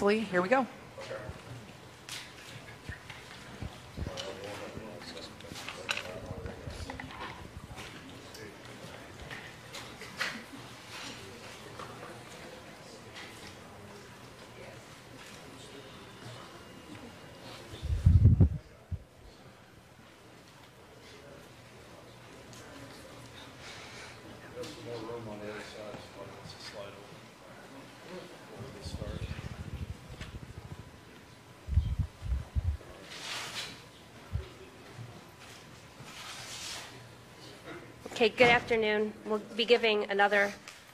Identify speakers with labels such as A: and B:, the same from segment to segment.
A: faithfully. Here we go.
B: Okay, good afternoon. We'll be giving another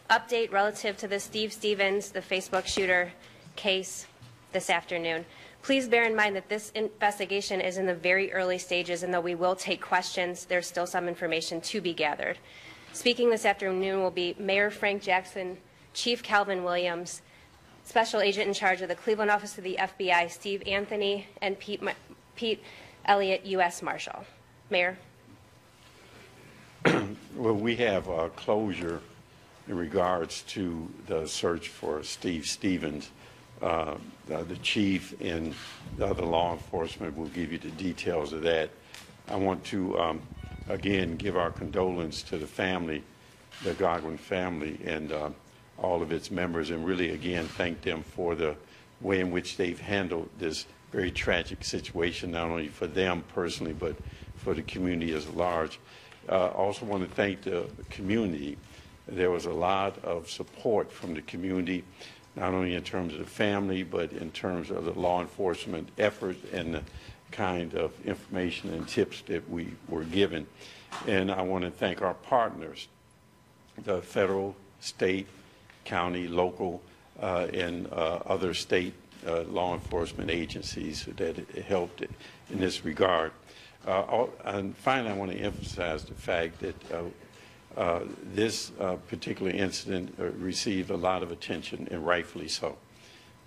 B: update relative to the Steve Stevens, the Facebook shooter case this afternoon. Please bear in mind that this investigation is in the very early stages, and though we will take questions, there's still some information to be gathered. Speaking this afternoon will be Mayor Frank Jackson, Chief Calvin Williams, Special Agent in charge of the Cleveland Office of the FBI, Steve Anthony, and Pete Elliott, U.S. Marshal. Mayor.
C: Well, we have closure in regards to the search for Steve Stevens. The chief and the other law enforcement will give you the details of that. I want to, again, give our condolence to the family, the Godwin family, and all of its members, and really, again, thank them for the way in which they've handled this very tragic situation, not only for them personally, but for the community as large. Also want to thank the community. There was a lot of support from the community, not only in terms of the family, but in terms of the law enforcement effort and the kind of information and tips that we were given. And I want to thank our partners, the federal, state, county, local, and other state law enforcement agencies that helped in this regard. And finally, I want to emphasize the fact that this particular incident received a lot of attention, and rightfully so,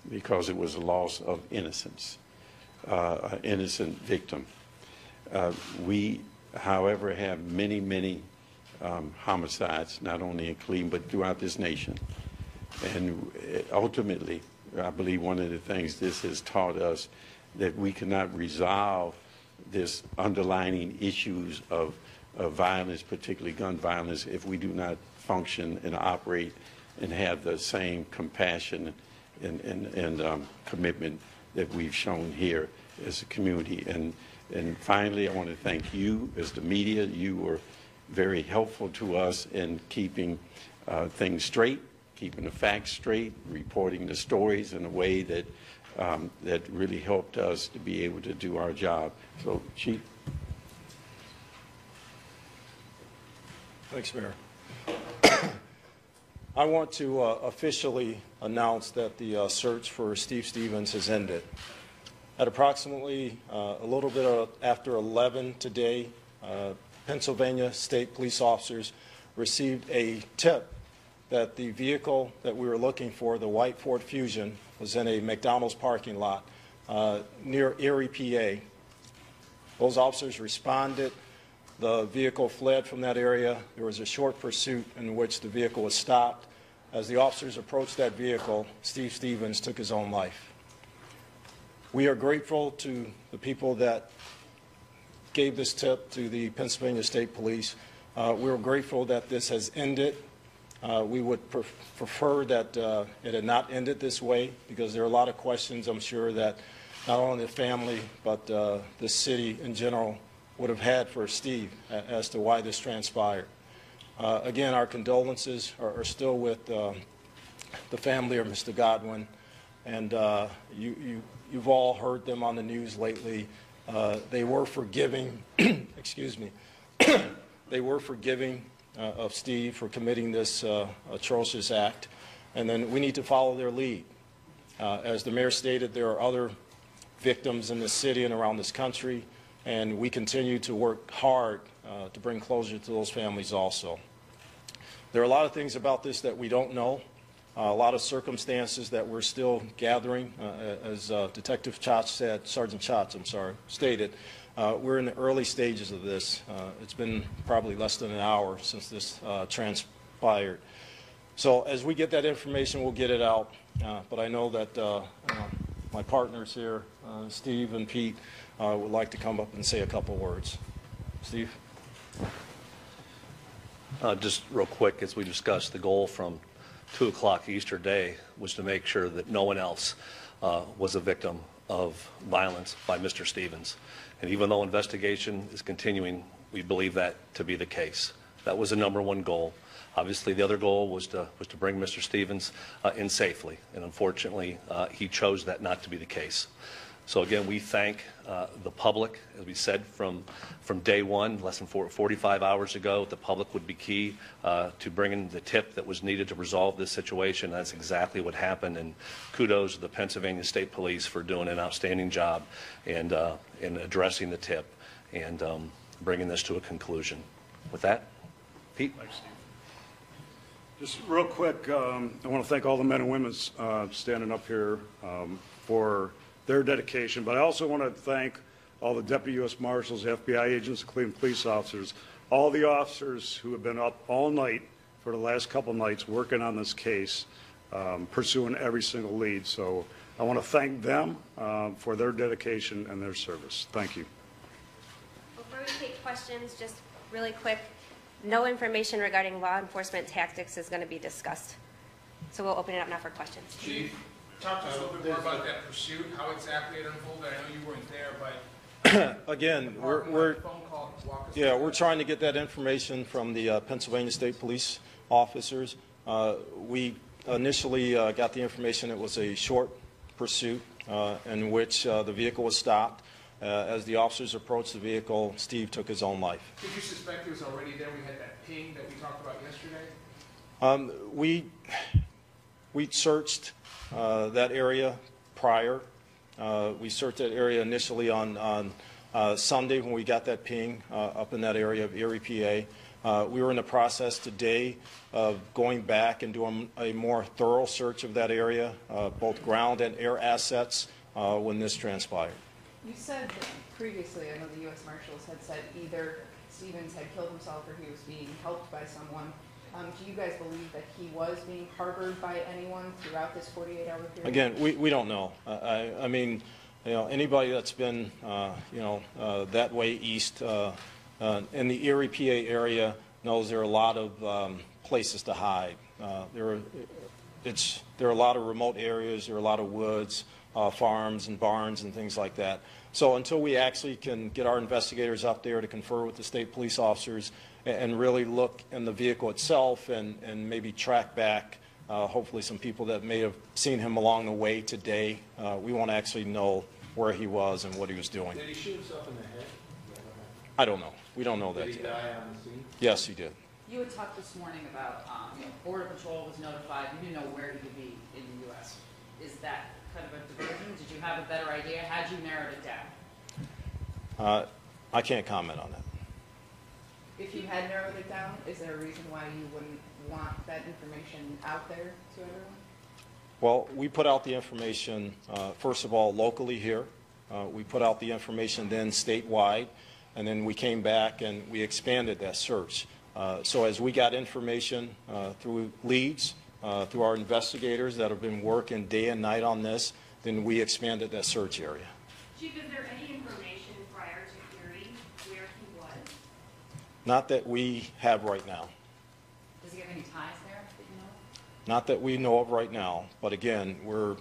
C: because it was a loss of innocence, an innocent victim. We, however, have many homicides, not only in Cleveland, but throughout this nation. And ultimately, I believe one of the things this has taught us, that we cannot resolve this underlying issues of violence, particularly gun violence, if we do not function and operate and have the same compassion and commitment that we've shown here as a community. And finally, I want to thank you as the media. You were very helpful to us in keeping things straight, keeping the facts straight, reporting the stories in a way that that really helped us to be able to do our job. So, Chief.
D: Thanks, Mayor. I want to officially announce that the search for Steve Stevens has ended. At approximately a little bit after 11 today, Pennsylvania State Police officers received a tip that the vehicle that we were looking for, the white Ford Fusion, was in a McDonald's parking lot near Erie, PA. Those officers responded. The vehicle fled from that area. There was a short pursuit in which the vehicle was stopped. As the officers approached that vehicle, Steve Stevens took his own life. We are grateful to the people that gave this tip to the Pennsylvania State Police. We're grateful that this has ended. We would prefer that it had not ended this way, because there are a lot of questions, I'm sure, that not only the family but the city in general would have had for Steve as to why this transpired. Again, our condolences are still with the family of Mr. Godwin, and you've all heard them on the news lately. They were forgiving, excuse me, they were forgiving of Steve for committing this atrocious act, and then we need to follow their lead. As the mayor stated, there are other victims in this city and around this country, and we continue to work hard to bring closure to those families also. There are a lot of things about this that we don't know, a lot of circumstances that we're still gathering. As Detective Schatz said, Sergeant Schatz, I'm sorry, stated, we're in the early stages of this. It's been probably less than an hour since this transpired. So as we get that information, we'll get it out. But I know that my partners here, Steve and Pete, would like to come up and say a couple words. Steve?
A: Just real quick, as we discussed, the goal from 2 o'clock Easter Day was to make sure that no one else was a victim of violence by Mr. Stevens. And even though investigation is continuing, we believe that to be the case. That was the #1 goal. Obviously, the other goal was to bring Mr. Stevens in safely, and unfortunately, he chose that not to be the case. So again, we thank the public. As we said from day one, less than 45 hours ago, the public would be key to bringing the tip that was needed to resolve this situation. That's exactly what happened, and kudos to the Pennsylvania State Police for doing an outstanding job and in addressing the tip and bringing this to a conclusion. With that, Pete.
E: Thanks, Steve. Just real quick, I want to thank all the men and women standing up here for their dedication, but I also want to thank all the Deputy U.S. Marshals, FBI agents, Cleveland police officers, all the officers who have been up all night for the last couple nights working on this case, pursuing every single lead. So I want to thank them for their dedication and their service. Thank you.
B: Before we take questions, just really quick, no information regarding law enforcement tactics is going to be discussed. So we'll open it up now for questions.
F: Chief, talk to us a little bit more about that pursuit, how exactly it unfolded. I know you weren't there, but
D: Again, we're trying to get that information from the Pennsylvania State Police officers. We initially got the information it was a short pursuit in which the vehicle was stopped. As the officers approached the vehicle, Steve took his own life.
F: did you suspect he was already there? We had that ping that we talked about yesterday.
D: We searched that area prior. We searched that area initially on Sunday when we got that ping up in that area of Erie, PA. We were in the process today of going back and doing a more thorough search of that area, both ground and air assets, when this transpired.
G: You said that previously, I know the U.S. Marshals had said either Stevens had killed himself or he was being helped by someone. Do you guys believe that he was being harbored by anyone throughout this 48-hour period?
D: Again, we don't know. I mean, you know, anybody that's been, that way east in the Erie, PA area knows there are a lot of places to hide. There are a lot of remote areas. There are a lot of woods, farms and barns and things like that. So until we actually can get our investigators up there to confer with the state police officers and really look in the vehicle itself and maybe track back hopefully some people that may have seen him along the way today, we won't actually know where he was and what he was doing.
H: Did he shoot himself in the head?
D: I don't know. We don't know that
H: Did he
D: yet.
H: die on the scene?
D: Yes, he did.
I: You had talked this morning about, Border Patrol was notified, you didn't know where he could be in the U.S. Is that kind of a diversion? Did you have a better idea? Had you narrowed it down?
D: I can't comment on that.
G: If you had narrowed it down, is there a reason why you wouldn't want that information out there to everyone?
D: Well, we put out the information, first of all, locally here. We put out the information then statewide, and then we came back and we expanded that search. So as we got information through leads, through our investigators that have been working day and night on this, then we expanded that search area.
J: Chief, is there any information prior to Erie where he was?
D: Not that we have right now.
I: Does he have any ties there that you know?
D: Not that we know of right now, but again, we're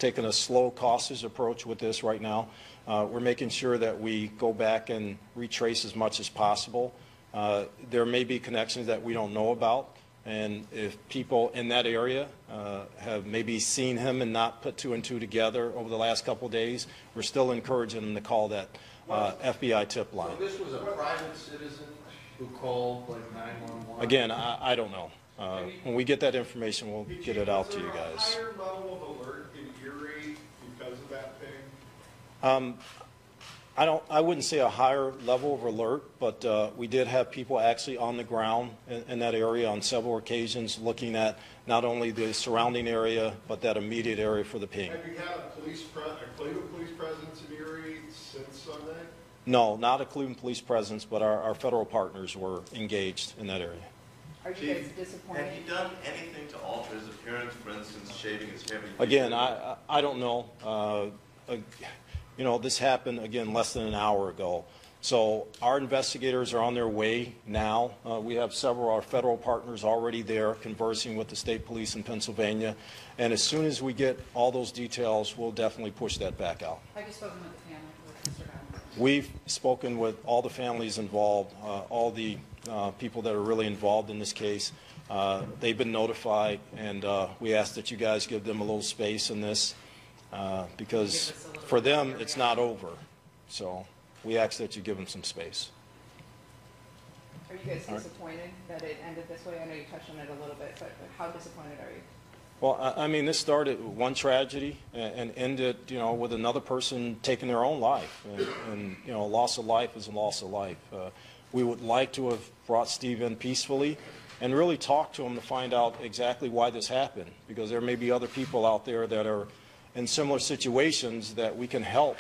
D: taking a slow, cautious approach with this right now. We're making sure that we go back and retrace as much as possible. There may be connections that we don't know about, and if people in that area have maybe seen him and not put two and two together over the last couple of days, we're still encouraging them to call that FBI tip line.
H: So this was a private citizen who called like 911?
D: Again, I don't know. When we get that information, we'll get it out to you guys.
K: Was there a higher level of alert in Erie because of that ping?
D: I wouldn't say a higher level of alert, but we did have people actually on the ground in that area on several occasions looking at not only the surrounding area, but that immediate area for the ping.
K: Have you had a Cleveland police presence in Erie since Sunday?
D: No, not a Cleveland police presence, but our federal partners were engaged in that area.
G: Are you guys disappointed?
L: Had he done anything to alter his appearance, for instance, shaving his hair?
D: Again, I don't know. You know, this happened, again, less than an hour ago. So our investigators are on their way now. We have several of our federal partners already there conversing with the state police in Pennsylvania. And as soon as we get all those details, we'll definitely push that back out.
I: Have you spoken with the family, with Mr. Donovan?
D: We've spoken with all the families involved, all the people that are really involved in this case. They've been notified, and we ask that you guys give them a little space in this because for them, it's not over. So we ask that you give them some space.
G: Are you guys disappointed that it ended this way? I know you touched on it a little bit, but how disappointed are you?
D: Well, I mean, this started with one tragedy and ended, you know, with another person taking their own life. And you know, loss of life is a loss of life. We would like to have brought Steve in peacefully and really talk to him to find out exactly why this happened, because there may be other people out there that are in similar situations that we can help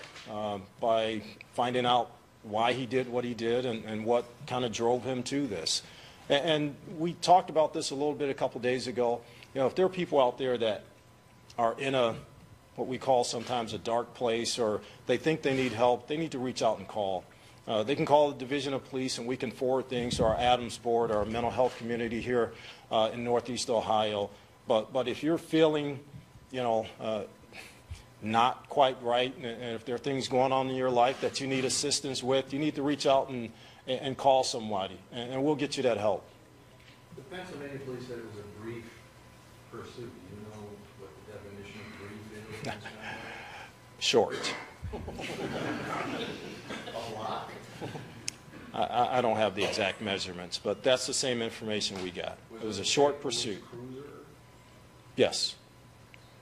D: by finding out why he did what he did and what kind of drove him to this. And we talked about this a little bit a couple days ago. You know, if there are people out there that are in what we call sometimes a dark place, or they think they need help, they need to reach out and call. They can call the Division of Police, and we can forward things to our Adams Board, our mental health community here in Northeast Ohio. But if you're feeling, you know, not quite right, and if there are things going on in your life that you need assistance with, you need to reach out and call somebody, and we'll get you that help.
H: The Pennsylvania police said it was a brief pursuit. Do you know what the definition of brief is?
D: Short.
H: A lot?
D: I don't have the exact measurements, but that's the same information we got. It was a short pursuit.
H: Cruiser
D: Yes.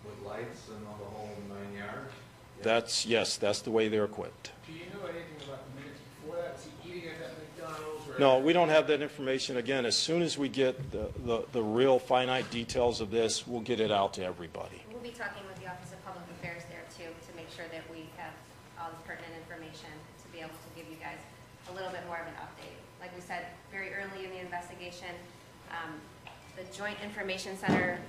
H: with lights and all the whole 9 yards?
D: Yes, that's the way they're equipped.
F: Do you know anything about the minutes before that? Was he eating at that McDonald's? Or
D: No, we don't have that information. Again, as soon as we get the real finite details of this, we'll get it out to everybody.
B: We'll be talking with the Office of Public Affairs there too, to make sure that we have all the pertinent information to be able to give you guys a little bit more of an update. Like we said, very early in the investigation, the Joint Information Center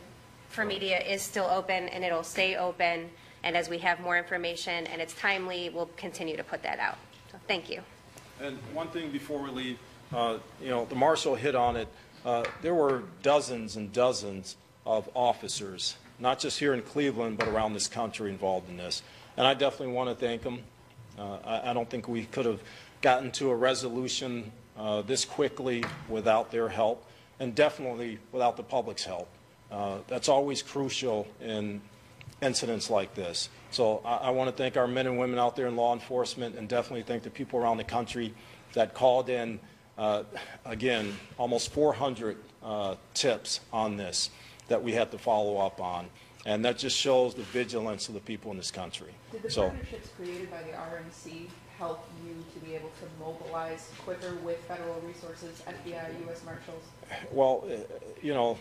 B: for media is still open, and it'll stay open. And as we have more information and it's timely, we'll continue to put that out. So thank you.
D: And one thing before we leave, you know, the marshal hit on it. There were dozens and dozens of officers, not just here in Cleveland, but around this country involved in this. And I definitely want to thank them. I don't think we could have gotten to a resolution this quickly without their help, and definitely without the public's help. That's always crucial in incidents like this. So I want to thank our men and women out there in law enforcement, and definitely thank the people around the country that called in, again, almost 400 tips on this that we had to follow up on. And that just shows the vigilance of the people in this country.
G: Did the partnerships created by the RNC help you to be able to mobilize quicker with federal resources, FBI, U.S. Marshals?
D: Well, you know,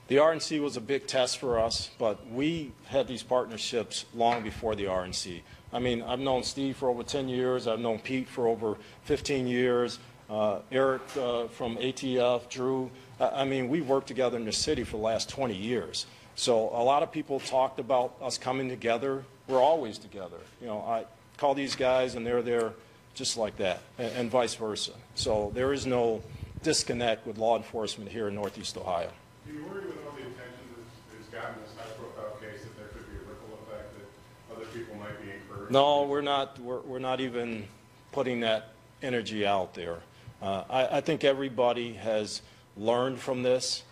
D: the RNC was a big test for us, but we had these partnerships long before the RNC. I mean, I've known Steve for over 10 years. I've known Pete for over 15 years. Eric from ATF, Drew. I mean, we've worked together in the city for the last 20 years. So a lot of people talked about us coming together. We're always together. You know, I call these guys and they're there just like that, and vice versa. So there is no disconnect with law enforcement here in Northeast Ohio.
K: Do you worry with all the attention that's gotten this high-profile case that there could be a ripple effect that other people might be encouraged?
D: No, we're not. We're not even putting that energy out there. I think everybody has learned from this.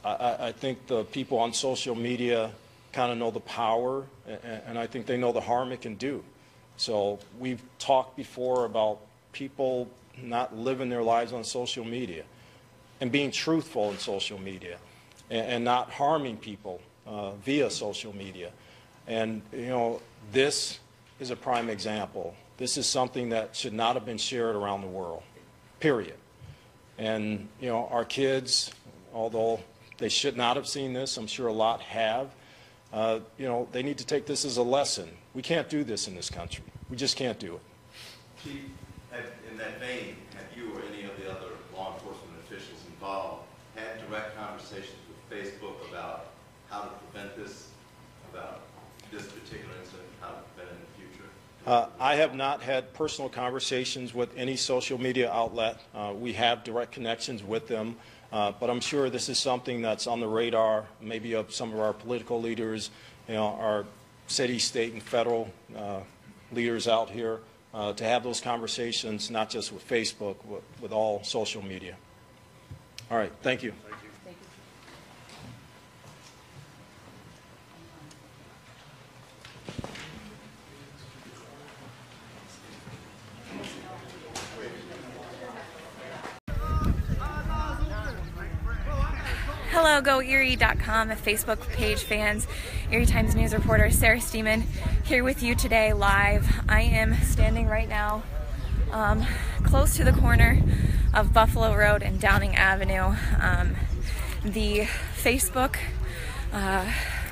D: I think the people on social media kind of know the power, and I think they know the harm it can do. So we've talked before about people not living their lives on social media and being truthful in social media and not harming people via social media. And, you know, this is a prime example. This is something that should not have been shared around the world, period. And, you know, our kids, although they should not have seen this, I'm sure a lot have, you know, they need to take this as a lesson. We can't do this in this country. We just can't do it.
L: Chief, in that vein, have you or any of the other law enforcement officials involved Facebook about how to prevent this, about this particular incident, how to prevent it in the future?
D: I have not had personal conversations with any social media outlet. We have direct connections with them, but I'm sure this is something that's on the radar, maybe of some of our political leaders, our city, state, and federal leaders out here, to have those conversations, not just with Facebook, but with all social media. All right, thank you.
M: Hello, GoErie.com, a Facebook page fans. Erie Times News reporter Sarah Steeman here with you today live. I am standing right now close to the corner of Buffalo Road and Downing Avenue. The Facebook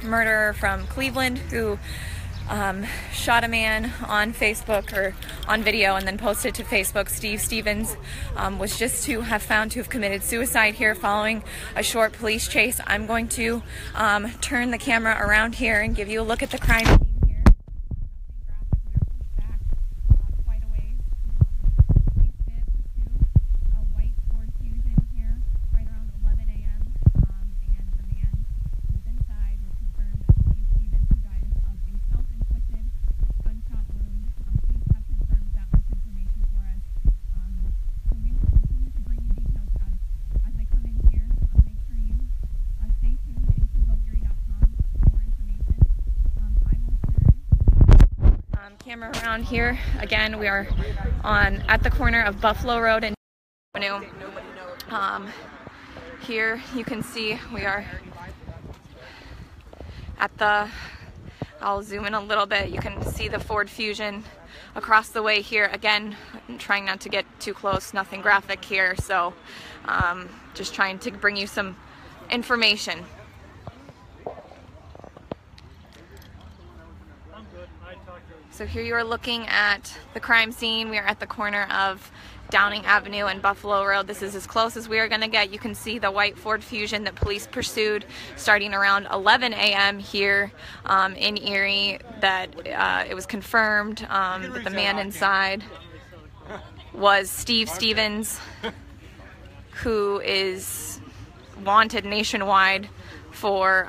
M: murderer from Cleveland who shot a man on Facebook or on video and then posted to Facebook, Steve Stevens, was just to have found to have committed suicide here following a short police chase. I'm going to turn the camera around here and give you a look at the crime scene here. Nothing graphic. We were pushed back quite a ways. Police did pursue a white Ford Fusion here right around 11 a.m. And the man who's inside was confirmed that Steve Stevens, who died of a self-inflicted gunshot wound. Police have confirmed that much information for us. So we will continue to bring you details as they come in here. Make sure you stay tuned into GoErie.com for more information. I will turn camera around here. Again, we are at the corner of Buffalo Road and Avenue. Here you can see we are at the, I'll zoom in a little bit, you can see the Ford Fusion across the way here. Again, I'm trying not to get too close, nothing graphic here, so just trying to bring you some information. So here you are looking at the crime scene. We are at the corner of Downing Avenue and Buffalo Road. This is as close as we are going to get. You can see the white Ford Fusion that police pursued starting around 11 a.m. here in Erie, that it was confirmed that the man inside was Steve Stevens, who is wanted nationwide for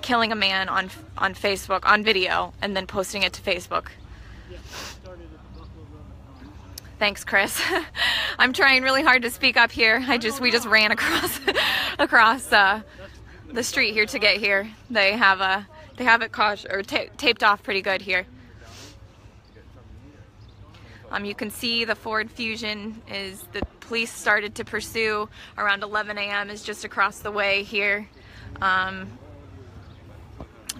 M: killing a man on Facebook, on video, and then posting it to Facebook. Thanks, Chris. I'm trying really hard to speak up here. We just ran across the street here to get here. They have it taped off pretty good here. You can see the Ford Fusion is the police started to pursue around 11 a.m. is just across the way here.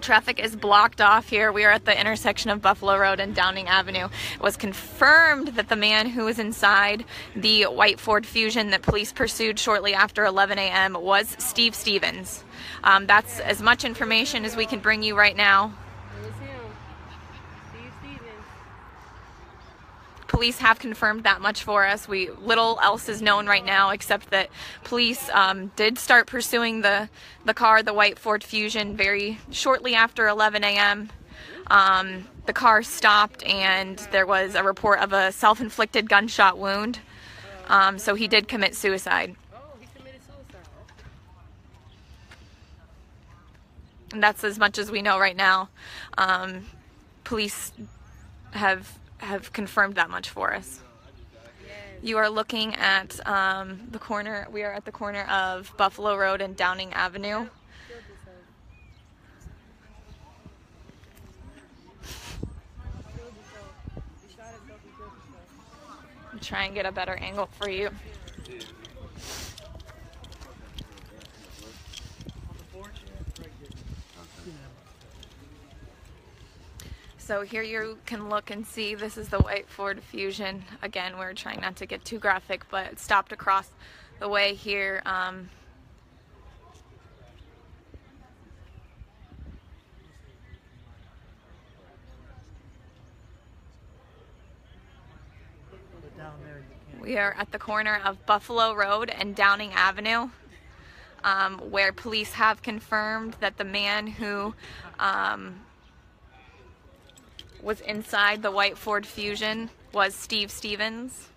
M: Traffic is blocked off here. We are at the intersection of Buffalo Road and Downing Avenue. It was confirmed that the man who was inside the white Ford Fusion that police pursued shortly after 11 a.m. was Steve Stevens. That's as much information as we can bring you right now.
B: It was him, Steve Stevens.
M: Police have confirmed that much for us. Little else is known right now except that police did start pursuing the car, the white Ford Fusion, very shortly after 11 a.m. The car stopped and there was a report of a self-inflicted gunshot wound. So he did commit suicide.
B: Oh, he committed suicide.
M: And that's as much as we know right now. Police have confirmed that much for us. You are looking at the corner. We are at the corner of Buffalo Road and Downing Avenue. I'll try and get a better angle for you. So here you can look and see this is the white Ford Fusion. Again, we're trying not to get too graphic, but it stopped across the way here. We are at the corner of Buffalo Road and Downing Avenue. where police have confirmed that the man who was inside the white Ford Fusion was Steve Stevens.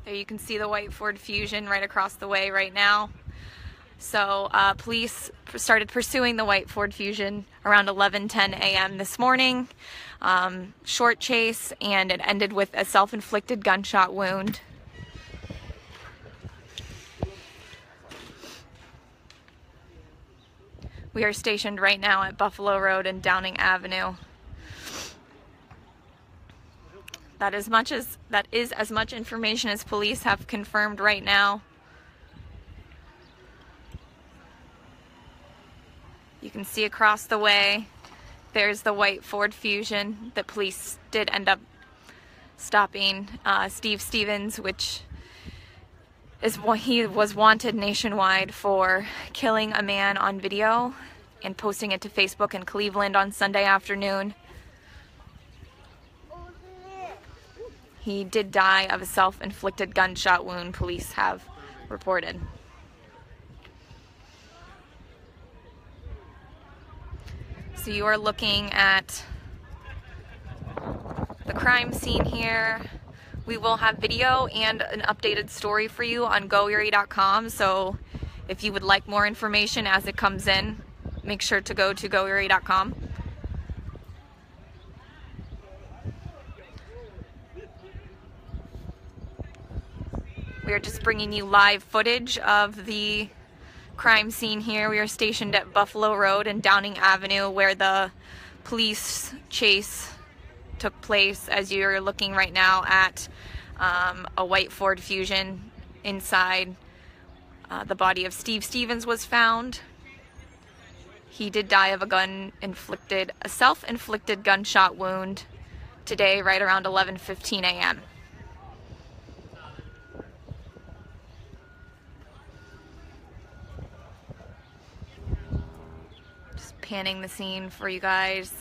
M: There you can see the white Ford Fusion right across the way right now. So police started pursuing the white Ford Fusion around 11:10 a.m. this morning. Short chase, and it ended with a self-inflicted gunshot wound. We are stationed right now at Buffalo Road and Downing Avenue. That is as much information as police have confirmed right now. You can see across the way, there's the white Ford Fusion that police did end up stopping. Steve Stevens, which is he was wanted nationwide for killing a man on video and posting it to Facebook in Cleveland on Sunday afternoon. He did die of a self-inflicted gunshot wound, police have reported. So you are looking at the crime scene here. We will have video and an updated story for you on GoErie.com. So if you would like more information as it comes in, make sure to go to GoErie.com. We are just bringing you live footage of the crime scene here. We are stationed at Buffalo Road and Downing Avenue, where the police chase took place, as you're looking right now at a white Ford Fusion. Inside, the body of Steve Stevens was found. He did die of a self-inflicted gunshot wound today, right around 11:15 a.m. Just panning the scene for you guys.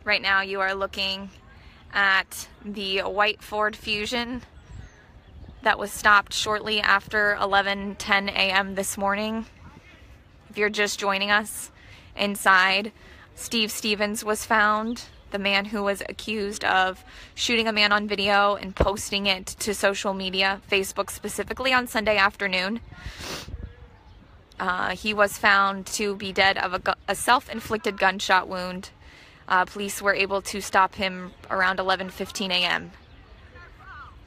M: Right now you are looking at the white Ford Fusion that was stopped shortly after 11:10 a.m. this morning. If you're just joining us, inside, Steve Stevens was found, the man who was accused of shooting a man on video and posting it to social media, Facebook specifically, on Sunday afternoon. He was found to be dead of a self-inflicted gunshot wound. Police were able to stop him around 11:15 a.m.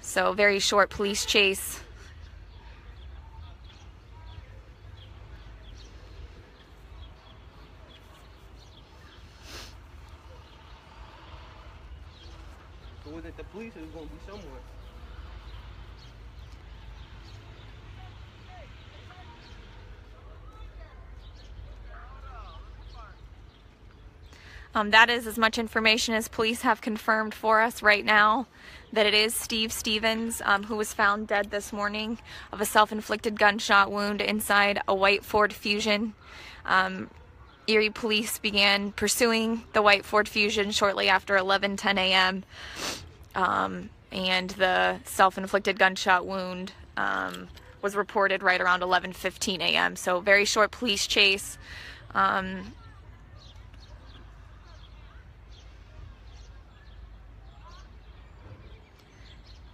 M: So very short police chase.
N: So was it the police or was going to be someone?
M: That is as much information as police have confirmed for us right now, that it is Steve Stevens, who was found dead this morning of a self-inflicted gunshot wound inside a white Ford Fusion. Erie police began pursuing the white Ford Fusion shortly after 11:10 a.m. And the self-inflicted gunshot wound was reported right around 11:15 a.m. So very short police chase.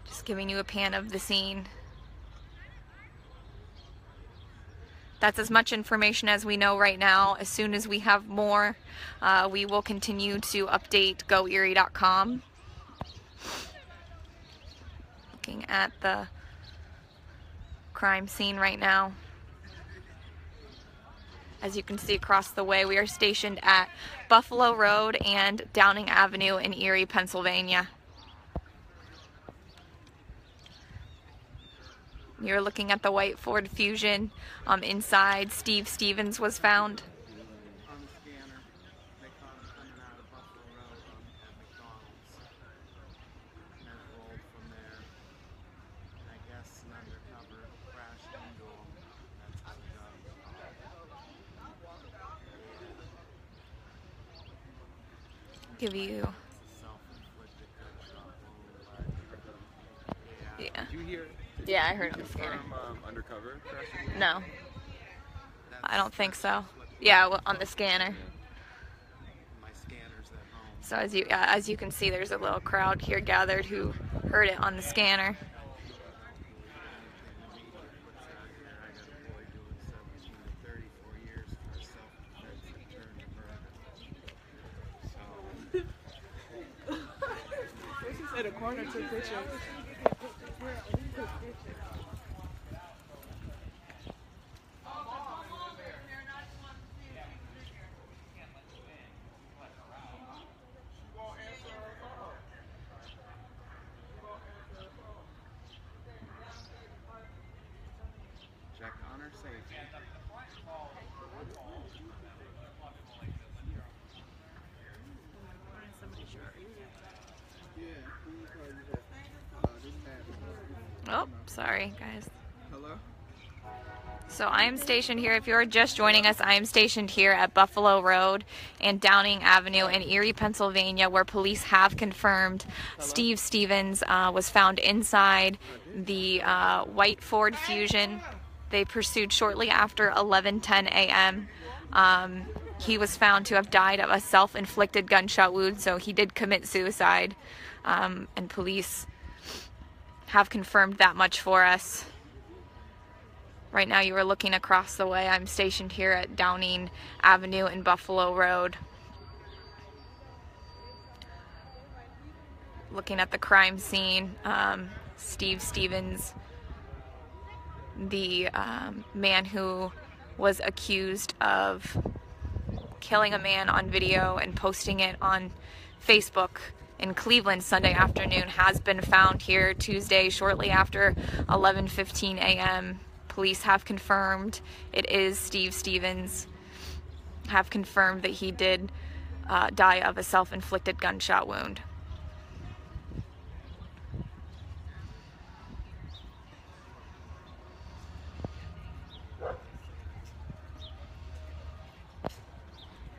M: Just giving you a pan of the scene. That's as much information as we know right now. As soon as we have more, we will continue to update GoErie.com. Looking at the crime scene right now. As you can see across the way, we are stationed at Buffalo Road and Downing Avenue in Erie, Pennsylvania. You're looking at the white Ford Fusion. Inside, Steve Stevens was found.
N: On the scanner, they caught him coming out of Buffalo Road at McDonald's. And then it rolled from there. And I guess an undercover crashed into him. That's how he got him.
M: give you. Yeah.
N: Did you hear?
M: Yeah, I heard on the scanner.
N: Undercover?
M: No. I don't think so. Yeah, well, on the scanner.
N: My scanner's at home.
M: So as you can see, there's a little crowd here gathered who heard it on the scanner.
N: At a corner took pictures. Jack Connor safe.
M: Oh, sorry, guys.
N: Hello?
M: So I am stationed here. If you're just joining us, I am stationed here at Buffalo Road and Downing Avenue in Erie, Pennsylvania, where police have confirmed Steve Stevens was found inside the white Ford Fusion. They pursued shortly after 11:10 a.m. He was found to have died of a self-inflicted gunshot wound, so he did commit suicide, and police have confirmed that much for us. Right now you are looking across the way. I'm stationed here at Downing Avenue and Buffalo Road. Looking at the crime scene, Steve Stevens, the man who was accused of killing a man on video and posting it on Facebook in Cleveland Sunday afternoon, has been found here Tuesday shortly after 11:15 a.m. Police have confirmed it is Steve Stevens, have confirmed that he did die of a self-inflicted gunshot wound.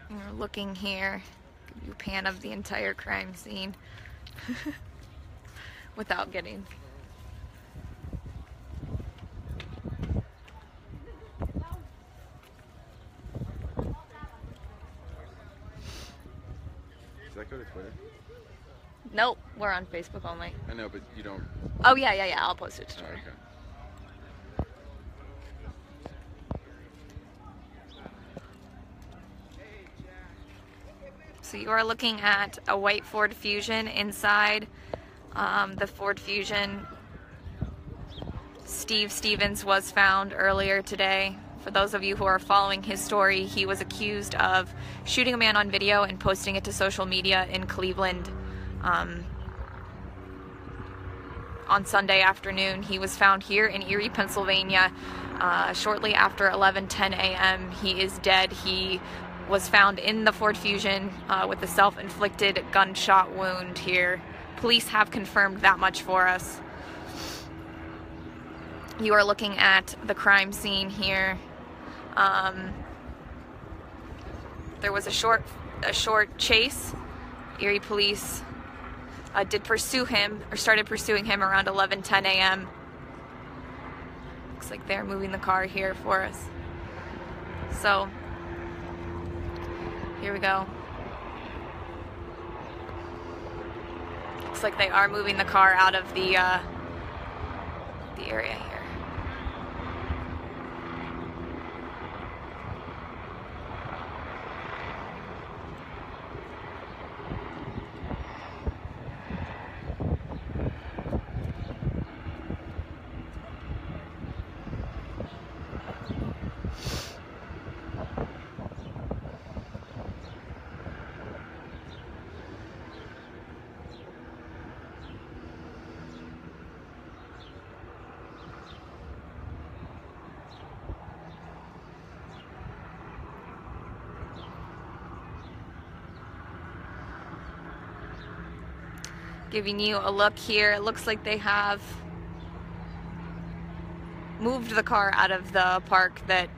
M: And we're looking here, give you a pan of the entire crime scene without getting.
N: Does that go to Twitter?
M: Nope, we're on Facebook only.
N: I know, but you don't.
M: Oh yeah, I'll post it to Twitter.
N: Okay.
M: So you are looking at a white Ford Fusion. Inside the Ford Fusion, Steve Stevens was found earlier today. For those of you who are following his story, he was accused of shooting a man on video and posting it to social media in Cleveland on Sunday afternoon. He was found here in Erie, Pennsylvania, shortly after 11:10 a.m. He is dead. He was found in the Ford Fusion with a self-inflicted gunshot wound here. Police have confirmed that much for us. You are looking at the crime scene here. There was a short chase. Erie police did pursue him, or started pursuing him around 11:10 a.m. Looks like they're moving the car here for us. So here we go. Looks like they are moving the car out of the area here. Giving you a look here. It looks like they have moved the car out of the park that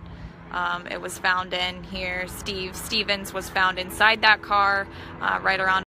M: it was found in here. Steve Stevens was found inside that car right around